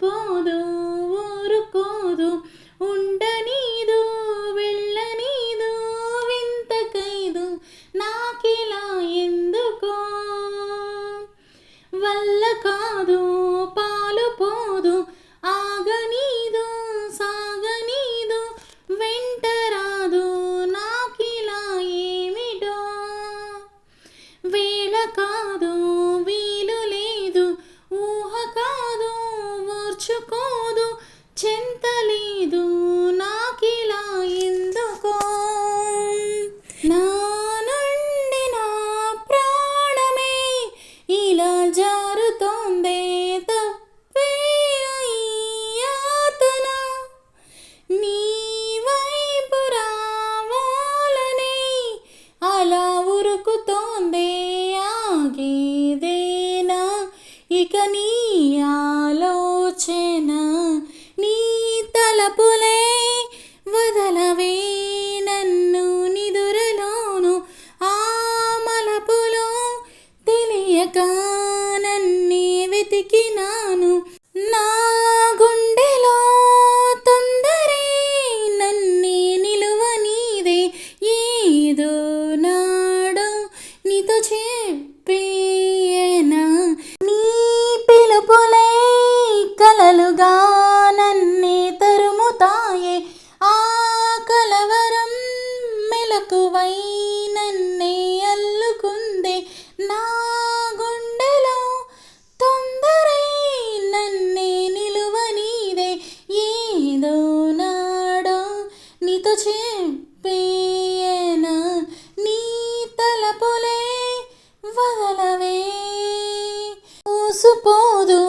పాలుపోదు ఊరుకోదు ఉండనీదు వెళ్ళనీదు వింతకైదు నాకిలా ఎందుకో వల్ల కాదు పాలుపోదు ఆగనీదు సాగనీదు వెంటరాదు నాకిలా ఏమిటో వేళ కాదు వీలు లేదు ఊహ కాదు ఓర్చుకోదు చెంతలేదు నాకిలా ఎందుకో నా నుండి నా ప్రాణమే ఇలా జారుతోందే తప్పే ఈ యాతన నీ వైపు రావాలని అలా ఉరుకుతోందే ఆగేదేనా ఇక నీ ఆలోచన నీ తలపులే వదలవే నన్ను నిదురలోను ఆ మలపులో తెలియక నన్నే వెతికినాను నా గుండెలో తొందరే నన్నే నిలువనీదే ఏదో నాడు నీతో చెప్పేయనా నీ పిలుపులే కలలుగా నన్నే తరుముతాయే ఆ కలవరం మెలకువై నన్నే అల్లుకుందే నా గుండెలో తొందరై నన్నే నిలువనీదే ఏదో నాడు నీతో చెప్పేయనా నీ తలపులే వదలవే ఊసుపోదు